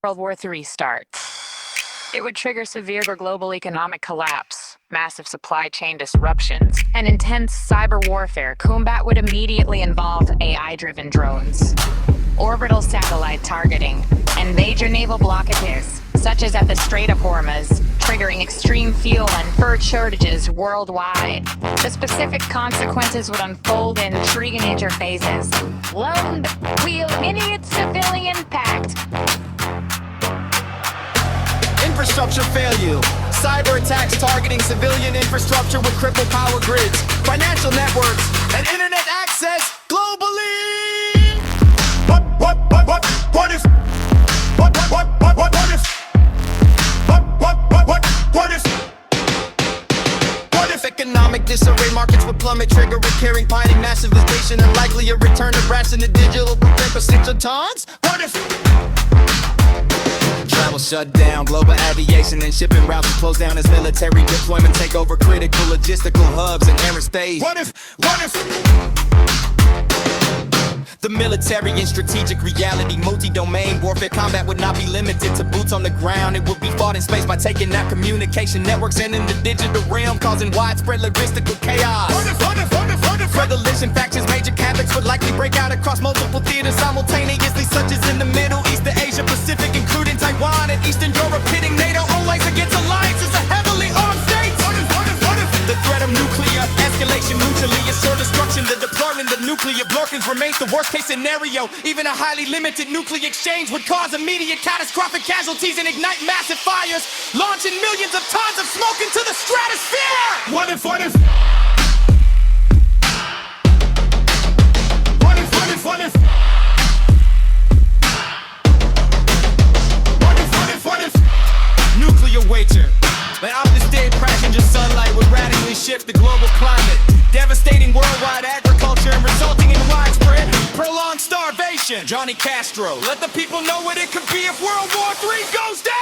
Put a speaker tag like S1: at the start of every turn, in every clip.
S1: World War III starts. It would trigger severe global economic collapse, massive supply chain disruptions, and intense cyber warfare. Combat would immediately involve AI-driven drones, orbital satellite targeting, and major naval blockages, such as at the Strait of Hormuz, triggering extreme fuel and fur shortages worldwide. The specific consequences would unfold in intriguing interphases. Lone wheel immediate civilian impact.
S2: Infrastructure failure. Cyber attacks targeting civilian infrastructure with crippled power grids, financial networks, and internet access globally. What if? What if economic disarray, markets would plummet, trigger recurring pining, massive inflation, and likely a return to rats in the digital percents of tons? What if? Travel shut down, global aviation and shipping routes will close down as military deployment take over critical logistical hubs and aerospace. What if? The military and strategic reality, multi-domain warfare combat would not be limited to boots on the ground. It would be fought in space by taking out communication networks and in the digital realm, causing widespread logistical chaos. Coalition factions, major conflicts would likely break out across multiple theaters simultaneously, such as in the Middle East, the Asia Pacific, including Taiwan and Eastern Europe, pitting NATO allies against alliances of heavily armed states. The threat of nuclear escalation, mutually assured destruction, the deployment of nuclear blorkins remains the worst case scenario. Even a highly limited nuclear exchange would cause immediate catastrophic casualties and ignite massive fires, launching millions of tons of smoke into the stratosphere. What if? Nuclear wager. But opposite crashing just sunlight would radically shift the global climate, devastating worldwide agriculture and resulting in widespread, prolonged starvation. Johnny Castro, let the people know what it could be if World War III goes down!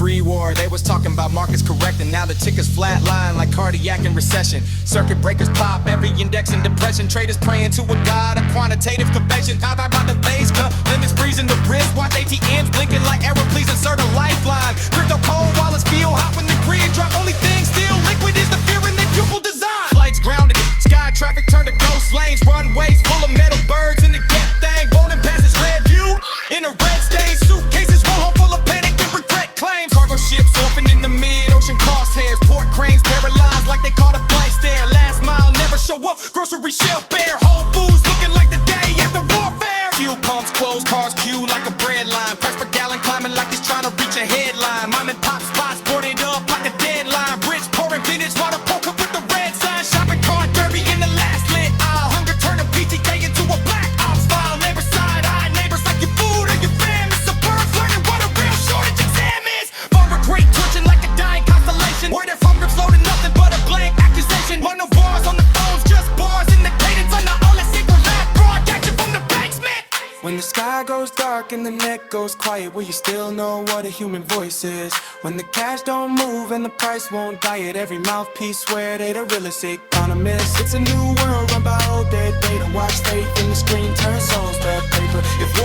S2: Pre-war, they was talking about markets correcting. Now the tickers flatline like cardiac and recession. Circuit breakers pop, every index in depression. Traders praying to a god, a quantitative convention. How about the base cut, limits freezing the wrist. Watch ATMs blinking like error, please insert a lifeline. Crypto cold wallets feel hot when the grid drop. Only thing still liquid is the fear in their pupil design. Flights grounded, sky traffic turned to ghost lanes. Runways full of metal birds in the get thing. Boarding passes red view in a red stain. Suitcases roll home full of panic and regret claims. Cargo ships orphaned in the mid-ocean crosshairs. Port cranes paralyzed like they caught a blank stare. Last mile never show up, grocery shelf bare. Whole Foods looking like the day after warfare. Fuel pumps closed, cars queue like a bread line. Price per gallon climbing like it's trying to reach a headline. Mom and pop spots boarded up like a deadline. Bridge pouring vintage water, poke up with the red sign. Shopping cart derby in the last lit aisle. Hunger turning PTK into a black ops file. Neighbor side eye neighbors like your food or your fam. It's a bird learning what a real shortage exam is. Farmer great twitching like a dying constellation. Where they're from grips loading nothing but a blank accusation. Want no bars on the phones, just bars in the cadence. On the only secret lab broadcasting from the basement. When the sky goes dark and the net goes quiet, will you still know what a human voice is? When the cash don't move and the price won't diet, every mouthpiece swear they the realest economists. It's a new world run by old dead data. Watch faith in the screen turn souls to paper. If